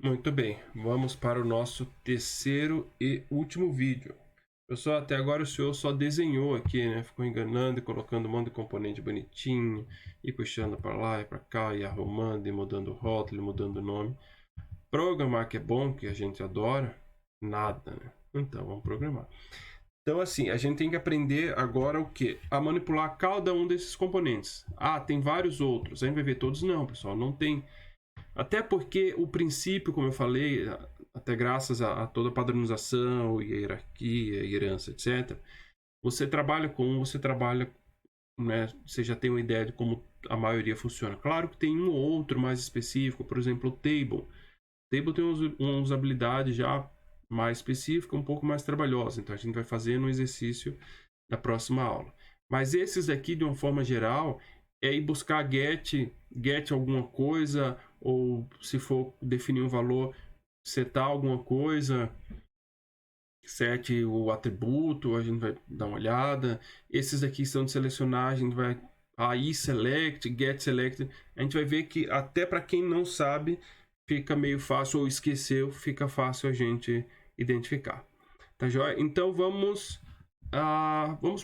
Muito bem, vamos para o nosso terceiro e último vídeo. Pessoal, até agora o senhor só desenhou aqui, né? Ficou enganando e colocando um monte de componente bonitinho, e puxando para lá e para cá, e arrumando, e mudando o rótulo, e mudando o nome. Programar que é bom, que a gente adora, nada, né? Então, vamos programar. Então, assim, a gente tem que aprender agora o quê? A manipular cada um desses componentes. Ah, tem vários outros. A gente vai ver todos? Não, pessoal, não tem. Até porque o princípio, como eu falei, até graças a toda a padronização, hierarquia, herança, etc., você trabalha com, você trabalha, né, você já tem uma ideia de como a maioria funciona. Claro que tem um ou outro mais específico, por exemplo, o Table. O Table tem uma usabilidade já mais específica, um pouco mais trabalhosa, então a gente vai fazer no exercício da próxima aula. Mas esses aqui, de uma forma geral, é ir buscar get alguma coisa, ou se for definir um valor, setar alguma coisa, set o atributo, a gente vai dar uma olhada. Esses aqui são de selecionar, a gente vai aí select, get select. A gente vai ver que até para quem não sabe, fica meio fácil, ou esqueceu, fica fácil a gente identificar. Tá joia? Então vamos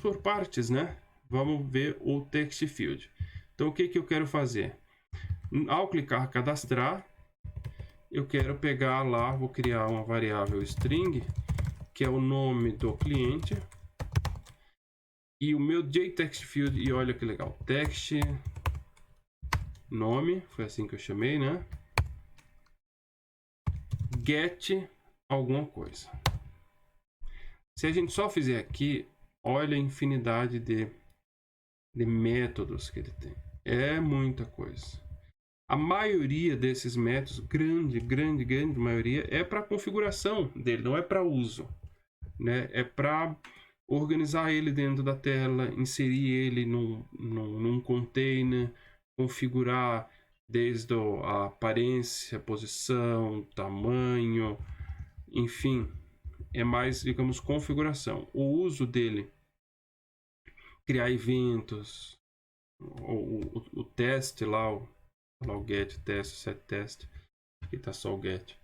por partes, né? Vamos ver o text field. Então o que eu quero fazer? Ao clicar cadastrar, eu quero pegar lá, vou criar uma variável string, que é o nome do cliente, e o meu jText field, e olha que legal, text nome, foi assim que eu chamei, né? Get alguma coisa. Se a gente só fizer aqui, olha a infinidade de métodos que ele tem. É muita coisa. A maioria desses métodos, grande maioria, é para configuração dele, não é para uso, né? É para organizar ele dentro da tela, inserir ele num container, configurar desde a aparência, posição, tamanho, enfim, é mais, digamos, configuração. O uso dele, criar eventos, o teste lá, o get teste, set teste, aqui tá só o get.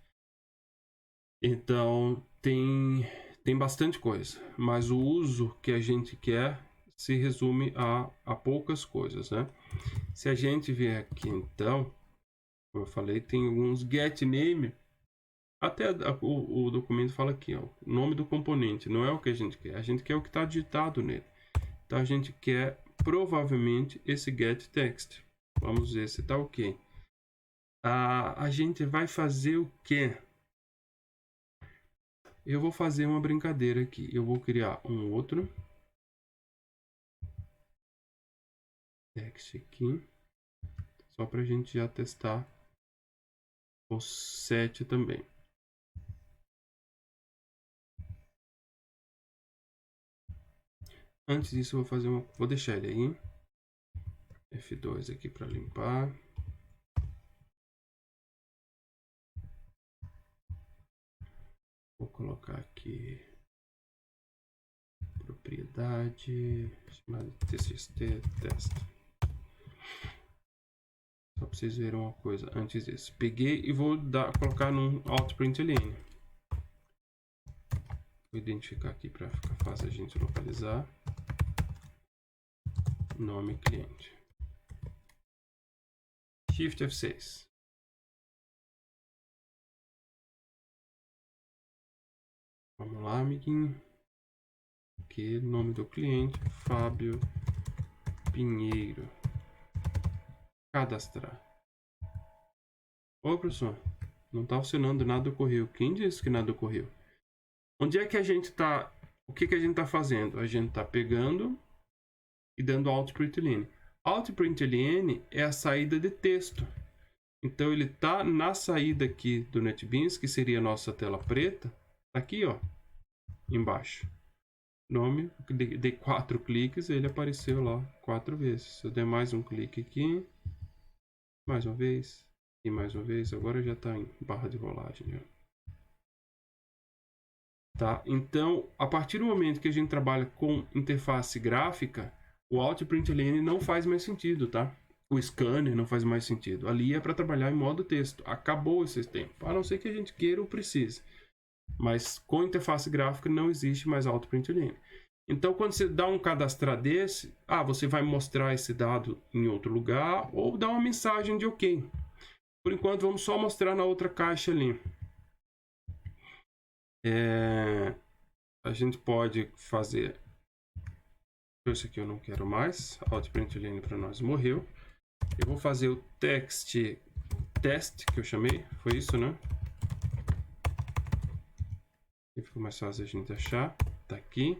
Então tem bastante coisa, mas o uso que a gente quer se resume a poucas coisas, né? Se a gente vier aqui, então, como eu falei, tem alguns get name, até o documento fala aqui, ó, o nome do componente, não é o que a gente quer o que está digitado nele. Então a gente quer provavelmente esse get text. Vamos ver se está ok. A gente vai fazer o quê? Eu vou fazer uma brincadeira aqui. Eu vou criar um outro text aqui, só para a gente já testar o set também. Antes disso, eu vou fazer vou deixar ele aí. F2 aqui para limpar. Vou colocar aqui propriedade chamada txt test. Só para vocês verem uma coisa antes disso. Peguei e vou colocar num out.println. Vou identificar aqui para ficar fácil a gente localizar. Nome cliente. Shift F6. Vamos lá, amiguinho. Aqui, nome do cliente, Fábio Pinheiro. Cadastrar. Ô, professor, não está funcionando, nada ocorreu. Quem disse que nada ocorreu? Onde é que a gente está? O que a gente está fazendo? A gente está pegando e dando out.println. Out.println é a saída de texto. Então ele está na saída aqui do NetBeans, que seria a nossa tela preta. Aqui, ó, embaixo. Nome, dei 4 cliques, ele apareceu lá 4 vezes. Se eu der mais um clique aqui, mais uma vez, e mais uma vez, agora já está em barra de rolagem. Né? Tá? Então, a partir do momento que a gente trabalha com interface gráfica, o out.println não faz mais sentido, tá? o scanner não faz mais sentido. Ali é para trabalhar em modo texto. Acabou esse tempo, a não ser que a gente queira ou precise. Mas com interface gráfica não existe mais AutoPrintLine. Então, quando você dá um cadastrar desse, você vai mostrar esse dado em outro lugar ou dá uma mensagem de OK. Por enquanto, vamos só mostrar na outra caixa ali. A gente pode fazer... Esse aqui eu não quero mais. AutoPrintLine para nós morreu. Eu vou fazer o text test que eu chamei. Foi isso, né? E fica mais fácil a gente achar. Tá aqui.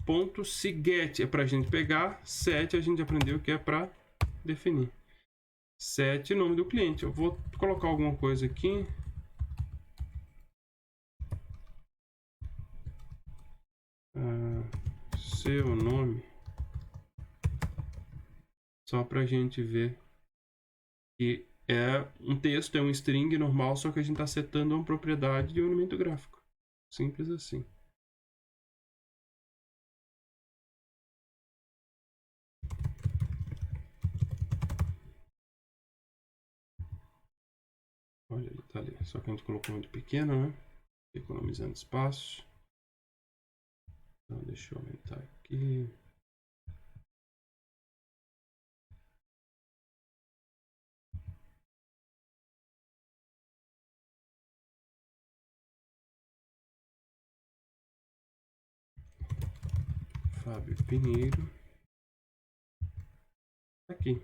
Ponto .get é para a gente pegar. Set a gente aprendeu que é para definir. Set nome do cliente. Eu vou colocar alguma coisa aqui. Seu nome. Só para a gente ver que é um texto, é um string normal, só que a gente está setando uma propriedade de um elemento gráfico. Simples assim. Olha, ele tá ali. Só que a gente colocou muito pequeno, né? Economizando espaço. Então, deixa eu aumentar aqui. Fábio Pinheiro. Aqui.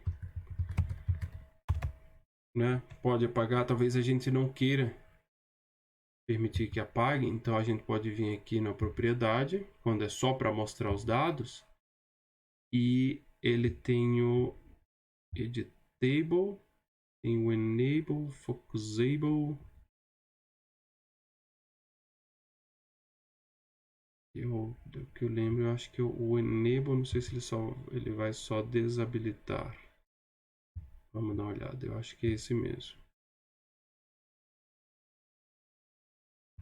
Né? Pode apagar, talvez a gente não queira permitir que apague, então a gente pode vir aqui na propriedade, quando é só para mostrar os dados, e ele tem o editable, tem o enable, focusable, do que eu lembro, eu acho que o enable, não sei se ele vai só desabilitar. Vamos dar uma olhada, eu acho que é esse mesmo.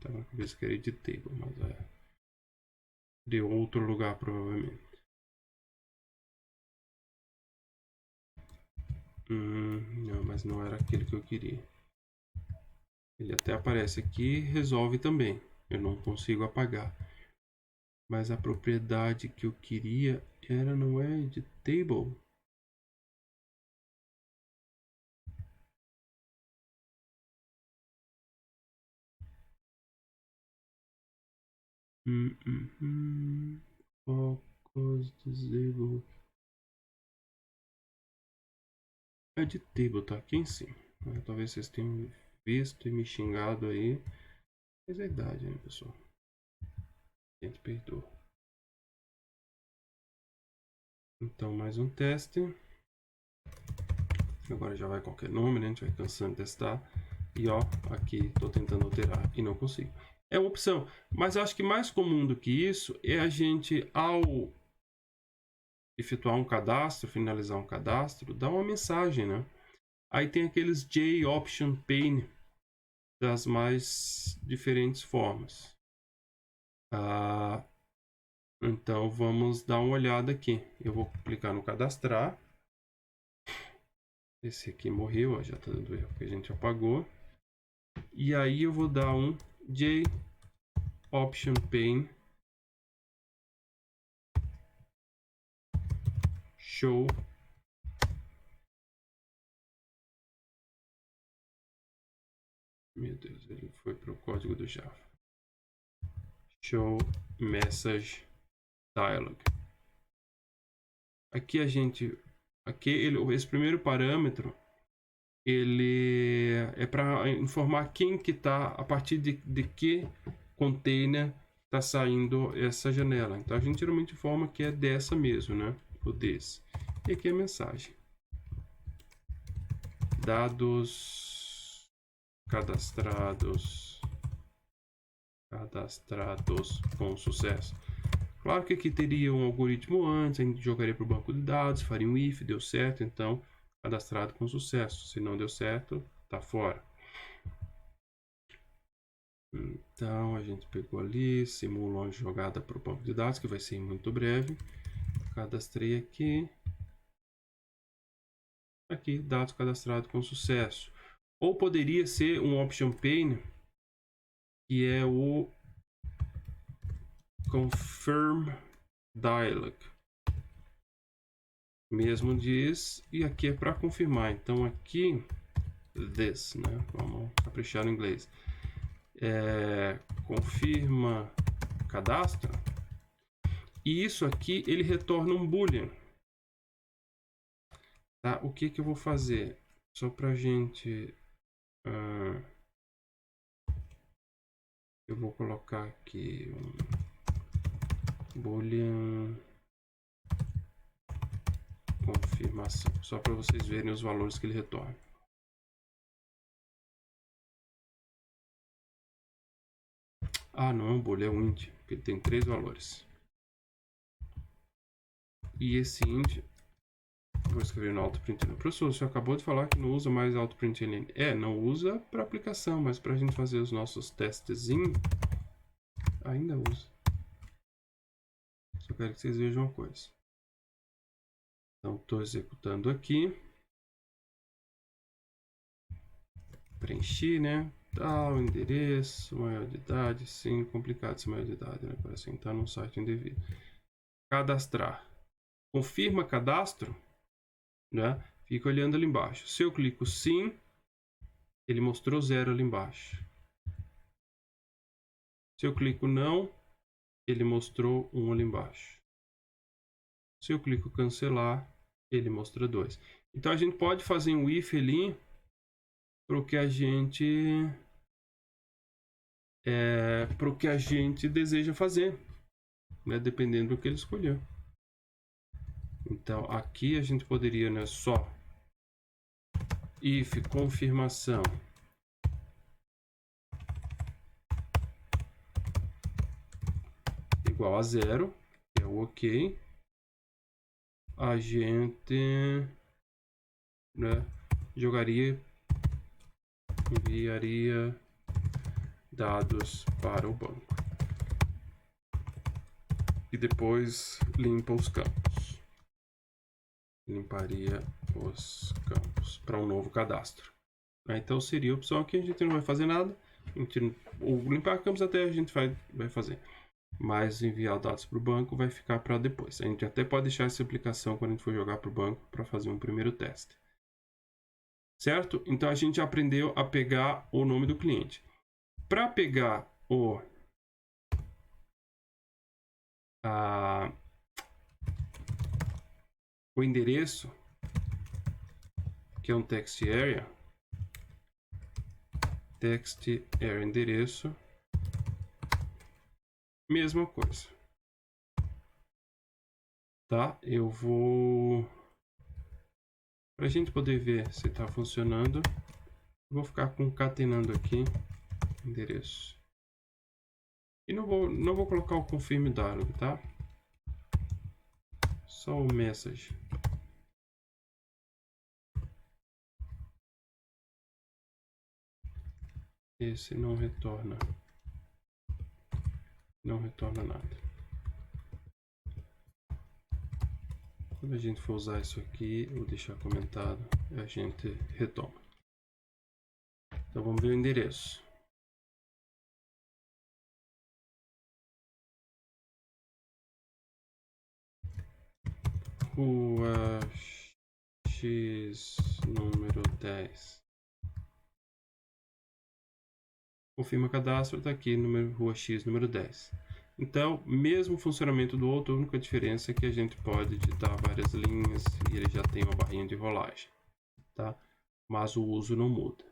Tá na cabeça que era editable, mas é de outro lugar provavelmente. Não, mas não era aquele que eu queria. Ele até aparece aqui e resolve também. Eu não consigo apagar. Mas a propriedade que eu queria não é editable. Focus disable. Editable tá aqui em cima. Talvez vocês tenham visto e me xingado aí. Mas é a idade, né, pessoal? Gente, perdoa. Então, mais um teste. Agora já vai qualquer nome, né? A gente vai cansando de testar. E ó, aqui estou tentando alterar e não consigo. É uma opção, mas eu acho que mais comum do que isso é a gente, ao efetuar um cadastro, finalizar um cadastro, dar uma mensagem, né? Aí tem aqueles J-Option Pane das mais diferentes formas. Então vamos dar uma olhada aqui. Eu vou clicar no cadastrar. Esse aqui morreu, ó, já está dando erro que a gente apagou. E aí eu vou dar um J-Option Pane show Meu Deus, ele foi para o código do Java. Show message dialog. Aqui esse primeiro parâmetro, ele é para informar quem que está, a partir de que container está saindo essa janela. Então a gente geralmente informa que é dessa mesmo, né? Ou desse. E aqui é a mensagem. Dados cadastrados com sucesso. Claro que aqui teria um algoritmo antes, a gente jogaria para o banco de dados, faria um if, deu certo, então cadastrado com sucesso. Se não deu certo, tá fora. Então a gente pegou ali, simula uma jogada para o banco de dados, que vai ser muito breve. Cadastrei aqui. aqui, dados cadastrados com sucesso. Ou poderia ser um option pane, que é o confirm dialog. Mesmo diz, e aqui é para confirmar. Então aqui, this, né? Vamos caprichar no inglês. Confirma cadastro. E isso aqui, ele retorna um boolean. Tá? O que que eu vou fazer? Só pra gente... eu vou colocar aqui um boolean confirmação. Só para vocês verem os valores que ele retorna. Ah, não é um boolean, é um int, porque ele tem 3 valores. E esse int... Vou escrever no AutoPrintln. Professor, você acabou de falar que não usa mais AutoPrintln. Não usa para aplicação, mas para a gente fazer os nossos testezinhos, ainda usa. Só quero que vocês vejam uma coisa. Então, estou executando aqui. Preenchi, né? Tal, endereço, maior de idade. Sim, complicado esse maior de idade, né? Para sentar num site indevido. Cadastrar. Confirma cadastro. Né? Fica olhando ali embaixo. Se eu clico sim, ele mostrou 0 ali embaixo. Se eu clico não, ele mostrou 1 ali embaixo. Se eu clico cancelar, ele mostra 2. Então a gente pode fazer um if ali para o que a gente deseja fazer, né? Dependendo do que ele escolheu. Então aqui a gente poderia, né, só if confirmação igual a 0, que é o ok. A gente, né, enviaria dados para o banco e depois limpa os campos. Limparia os campos para um novo cadastro. Então seria a opção aqui, a gente não vai fazer nada. O limpar campos até a gente vai fazer. Mas enviar dados para o banco vai ficar para depois. A gente até pode deixar essa aplicação quando a gente for jogar para o banco para fazer um primeiro teste. Certo? Então a gente aprendeu a pegar o nome do cliente. Para pegar o endereço, que é um text area, endereço, mesma coisa. Tá? Eu vou, para a gente poder ver se está funcionando, vou ficar concatenando aqui endereço. E não vou colocar o confirm dialog, tá? Só o message. Esse não retorna nada. Quando a gente for usar isso aqui, vou deixar comentado, a gente retoma. Então vamos ver o endereço. Rua X, número 10. Confirma cadastro, está aqui, Rua X, número 10. Então, mesmo funcionamento do outro, a única diferença é que a gente pode digitar várias linhas e ele já tem uma barrinha de rolagem, tá? Mas o uso não muda.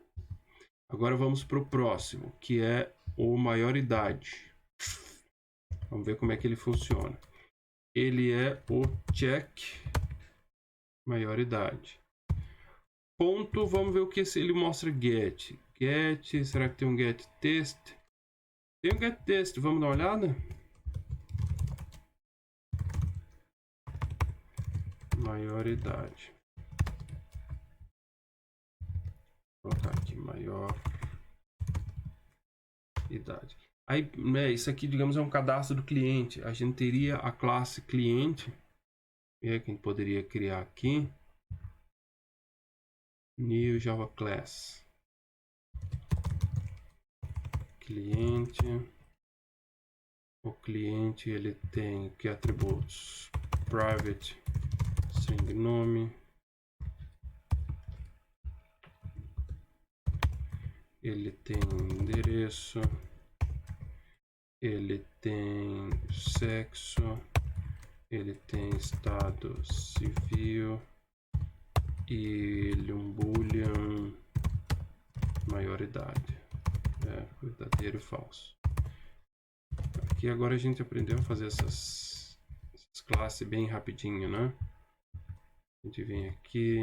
Agora vamos para o próximo, que é o maioridade. Vamos ver como é que ele funciona. Ele é o check maioridade. Ponto, vamos ver o que ele mostra get. Get, será que tem um get test? Tem um get test, vamos dar uma olhada? Maioridade. Vou colocar aqui maior idade. Aí, né, isso aqui, digamos, é um cadastro do cliente. A gente teria a classe cliente, que a gente poderia criar aqui. New Java Class. Cliente. O cliente ele tem que atributos? Private, string nome. Ele tem endereço. Ele tem sexo. Ele tem estado civil. E ele um boolean maioridade. Verdadeiro e falso. Aqui agora a gente aprendeu a fazer essas classes bem rapidinho, né? A gente vem aqui,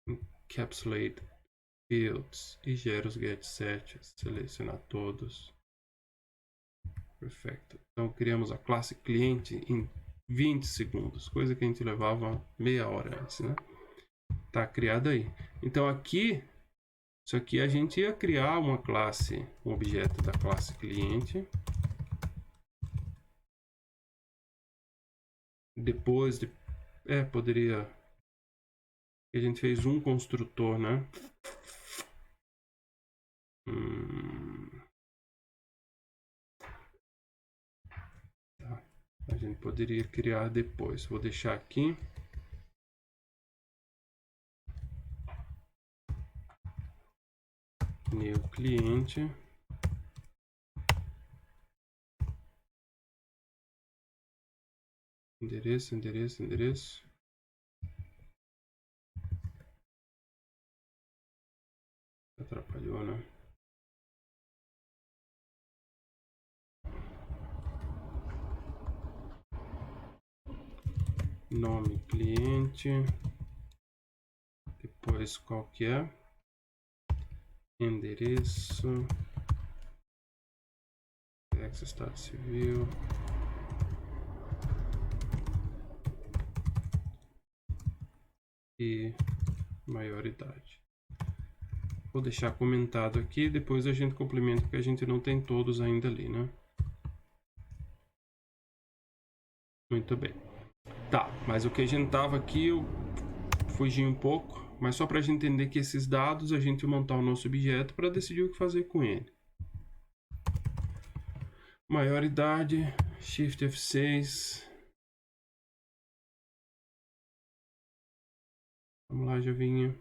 encapsulate fields e gera os getSet, selecionar todos. Perfeito. Então criamos a classe cliente em 20 segundos, coisa que a gente levava meia hora antes, né? Tá criada aí. Então aqui, isso aqui a gente ia criar uma classe, um objeto da classe cliente. Depois de... poderia... A gente fez um construtor, né? Tá. A gente poderia criar depois. Vou deixar aqui. New cliente. Endereço. Atrapalhou, né? Nome cliente. Depois qual que é? Endereço. Estado civil. E maioridade. Vou deixar comentado aqui, depois a gente complementa, porque a gente não tem todos ainda ali, né? Muito bem. Tá, mas o que a gente tava aqui, eu fugi um pouco, mas só para a gente entender que esses dados, a gente montar o nosso objeto para decidir o que fazer com ele. Maioridade, Shift F6. Vamos lá, Javinha.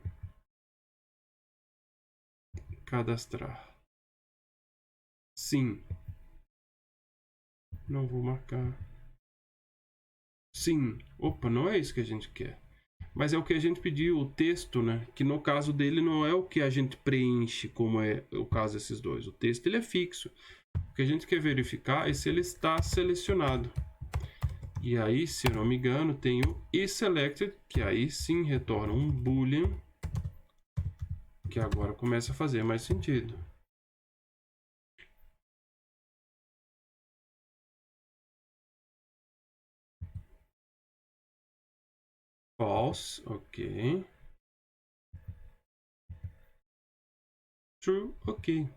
Cadastrar. Sim. Não vou marcar. Sim. Opa, não é isso que a gente quer. Mas é o que a gente pediu, o texto, né? Que no caso dele não é o que a gente preenche, como é o caso desses dois. O texto ele é fixo. O que a gente quer verificar é se ele está selecionado. E aí, se eu não me engano, tem o isSelected, que aí sim retorna um boolean, que agora começa a fazer mais sentido. False, ok. True, ok.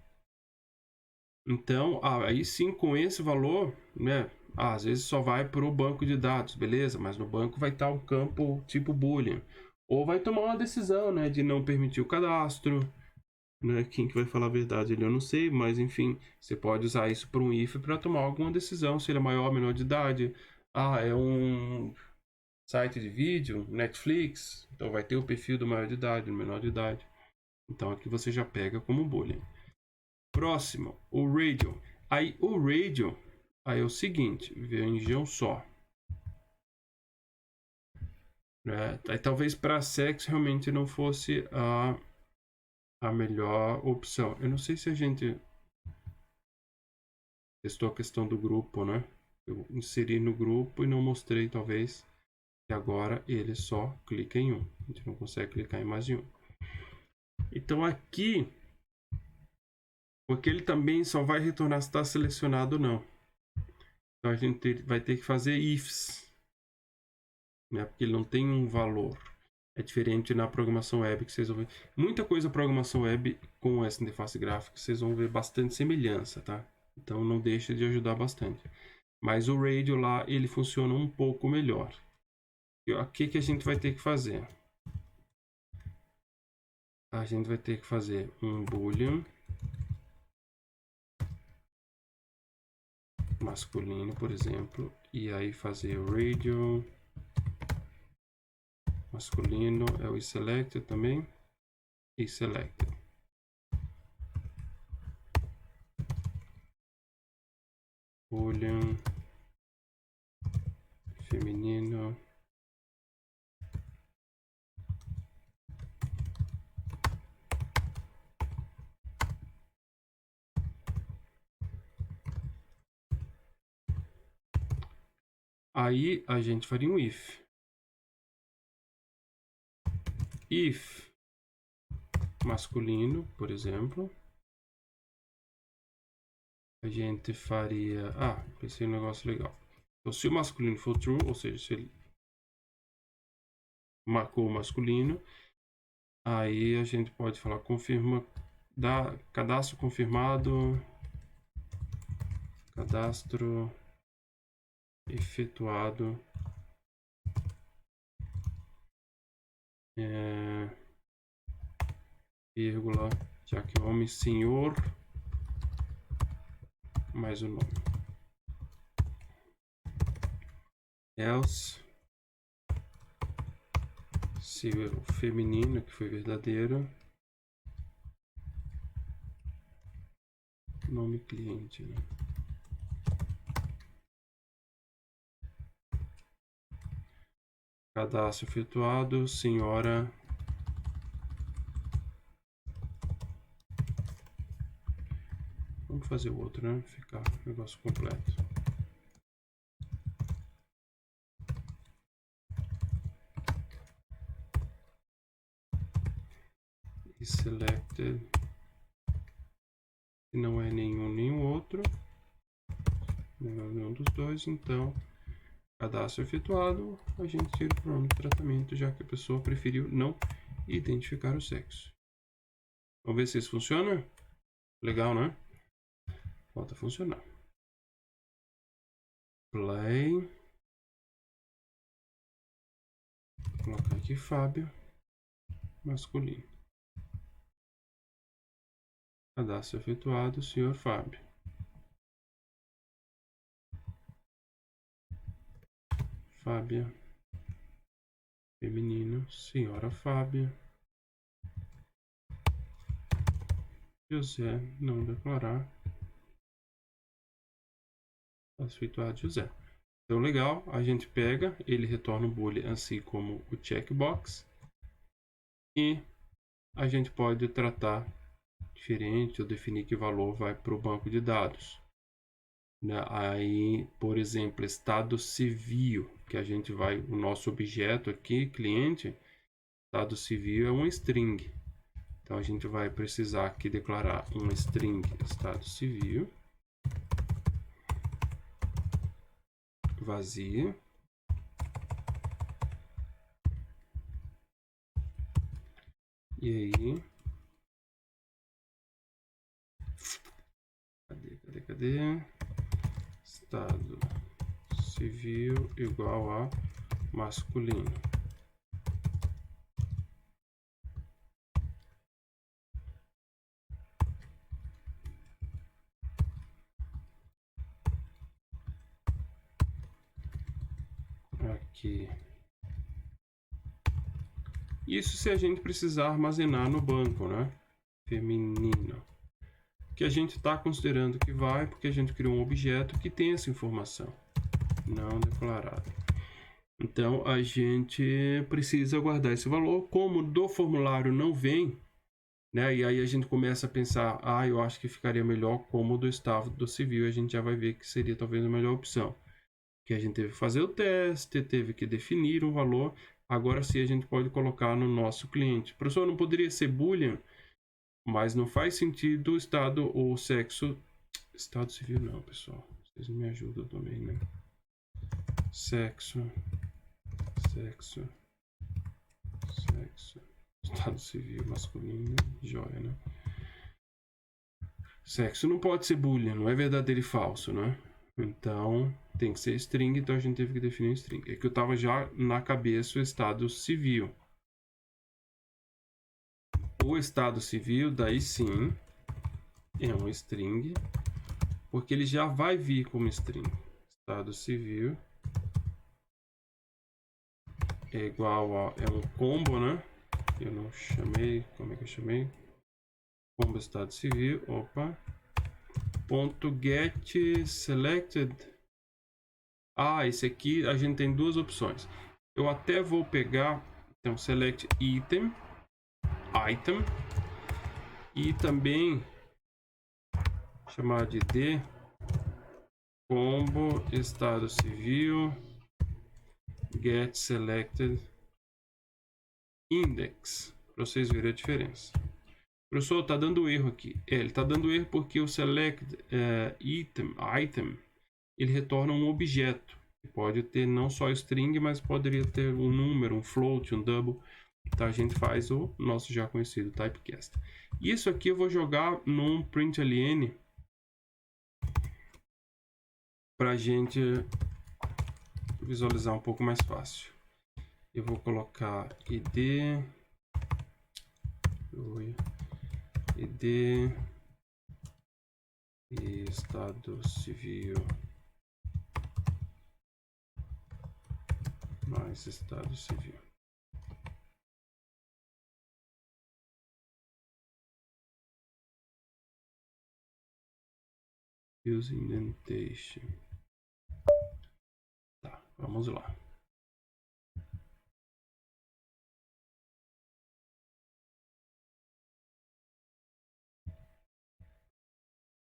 Então, aí sim, com esse valor, né? Às vezes só vai para o banco de dados, beleza? Mas no banco vai estar um campo tipo boolean. Ou vai tomar uma decisão, né? De não permitir o cadastro. Né? Quem que vai falar a verdade ali eu não sei, mas enfim, você pode usar isso para um if para tomar alguma decisão, se ele é maior ou menor de idade. Ah, é um site de vídeo, Netflix, então vai ter o perfil do maior de idade, do menor de idade. Então aqui você já pega como boolean. Próximo, o radio. Aí o radio, aí é o seguinte, vejam só. Né? Aí talvez para sexo realmente não fosse a melhor opção. Eu não sei se a gente testou a questão do grupo, né? Eu inseri no grupo e não mostrei, talvez, que agora ele só clica em um. A gente não consegue clicar em mais de um. Então aqui, porque ele também só vai retornar se está selecionado ou não. Então a gente vai ter que fazer ifs, né? Porque ele não tem um valor. É diferente na programação web que vocês vão ver. Muita coisa programação web com essa interface gráfica, vocês vão ver bastante semelhança, tá? Então não deixa de ajudar bastante. Mas o radio lá, ele funciona um pouco melhor. E o que a gente vai ter que fazer? a gente vai ter que fazer um boolean masculino, por exemplo, e aí fazer o radio masculino é o selected também, e selected. Boolean feminino aí a gente faria um if masculino, por exemplo, a gente faria, pensei um negócio legal. Então, se o masculino for true, ou seja, se ele marcou o masculino, aí a gente pode falar confirma, cadastro confirmado, cadastro efetuado, vírgula, já que o homem senhor mais o nome. Else, se o feminino que foi verdadeiro, nome cliente, né? Cadastro efetuado, senhora. Vamos fazer o outro, né? Ficar o negócio completo. E selected. Se não é nenhum nem o outro, nenhum dos dois, então cadastro efetuado, a gente tira o pronome de tratamento, já que a pessoa preferiu não identificar o sexo. Vamos ver se isso funciona? Legal, né? Volta a funcionar. Play. Vou colocar aqui Fábio, masculino. Cadastro efetuado, senhor Fábio. Fábia, feminino, senhora Fábia. José, não declarar. Cadastro efetuado, José. Então, legal, a gente pega, ele retorna o boolean assim como o checkbox. E a gente pode tratar diferente ou definir que valor vai para o banco de dados. Aí, por exemplo, estado civil, que a gente vai, o nosso objeto aqui, cliente, estado civil é um string. Então a gente vai precisar aqui declarar um string estado civil vazia. E aí, cadê? Estado civil igual a masculino. Aqui. Isso se a gente precisar armazenar no banco, né? Feminino. Que a gente está considerando que vai, porque a gente criou um objeto que tem essa informação não declarada. Então a gente precisa guardar esse valor. Como do formulário não vem, né? E aí a gente começa a pensar, eu acho que ficaria melhor como do estado civil. A gente já vai ver que seria talvez a melhor opção. Que a gente teve que fazer o teste, teve que definir um valor. Agora sim a gente pode colocar no nosso cliente. Professor, não poderia ser boolean? Mas não faz sentido o estado ou sexo. Estado civil não, pessoal. Vocês me ajudam também, né? Sexo. Estado civil masculino. Joia, né? Sexo não pode ser boolean, não é verdadeiro e falso, né? Então tem que ser string, então a gente teve que definir um string. É que eu tava já na cabeça o estado civil. O estado civil, daí sim, é um string, porque ele já vai vir como string. Estado civil é igual a... é um combo, né? Eu não chamei... como é que eu chamei? Combo estado civil, opa. Ponto get selected. Ah, esse aqui a gente tem duas opções. Eu até vou pegar, então, select item, e também chamar de combo estado civil get selected index, para vocês verem a diferença. Professor, tá dando erro aqui. Ele tá dando erro porque o select item, ele retorna um objeto. Pode ter não só string, mas poderia ter um número, um float, um double. Então a gente faz o nosso já conhecido typecast. Isso aqui eu vou jogar num println para a gente visualizar um pouco mais fácil. Eu vou colocar id e estado civil mais estado civil. Use indentation. Tá, vamos lá.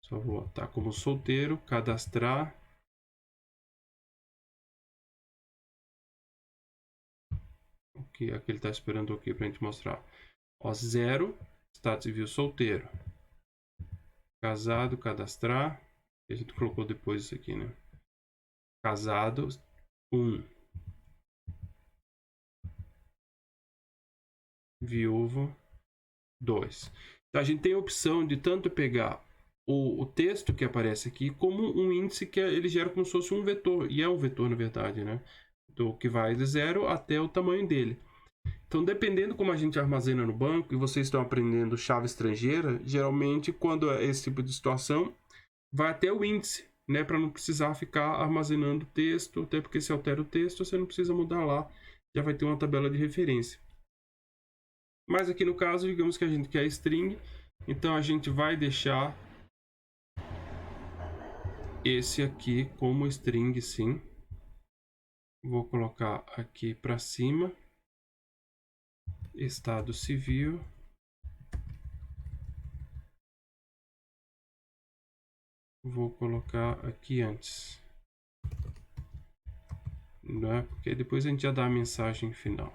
Só vou botar como solteiro, cadastrar. O que é que ele está esperando aqui para a gente mostrar? Ó, 0, estado civil solteiro. Casado, cadastrar. A gente colocou depois isso aqui, né? Casado, 1. Viúvo, 2. Então a gente tem a opção de tanto pegar o texto que aparece aqui como um índice que ele gera como se fosse um vetor. E é um vetor, na verdade, né? Do que vai de 0 até o tamanho dele. Então, dependendo como a gente armazena no banco, e vocês estão aprendendo chave estrangeira, geralmente, quando é esse tipo de situação, vai até o índice, né? Para não precisar ficar armazenando texto, até porque se altera o texto, você não precisa mudar lá, já vai ter uma tabela de referência. Mas aqui no caso, digamos que a gente quer string, então a gente vai deixar esse aqui como string, sim. Vou colocar aqui para cima, estado civil. Vou colocar aqui antes, né? Porque depois a gente já dá a mensagem final.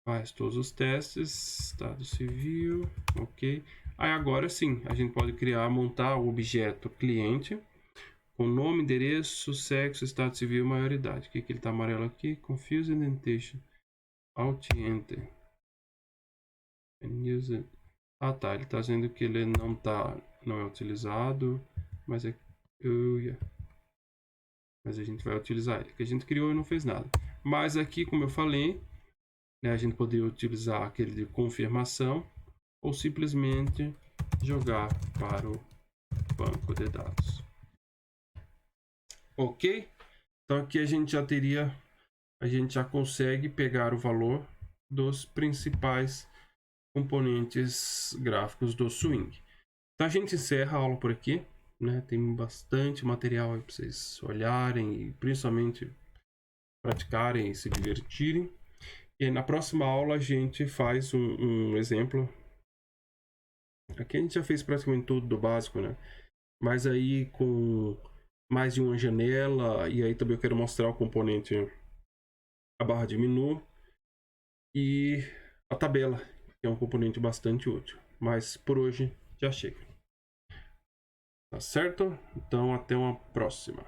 Faz todos os testes, estado civil, ok. Aí agora sim, a gente pode criar, montar o objeto cliente com nome, endereço, sexo, estado civil e maioridade. O que ele está amarelo aqui? Confuse indentation. Alt Enter. Ah tá, ele está dizendo que ele não é utilizado, mas mas a gente vai utilizar ele, que a gente criou e não fez nada. Mas aqui, como eu falei, né, a gente poderia utilizar aquele de confirmação ou simplesmente jogar para o banco de dados. Ok? Então aqui a gente já consegue pegar o valor dos principais componentes gráficos do Swing. Então a gente encerra a aula por aqui, né? Tem bastante material aí para vocês olharem e principalmente praticarem e se divertirem. E na próxima aula a gente faz um exemplo. Aqui a gente já fez praticamente tudo do básico, né? Mas aí com mais de uma janela, e aí também eu quero mostrar o componente, a barra de menu e a tabela, que é um componente bastante útil. Mas por hoje já chega. Tá certo? Então até uma próxima.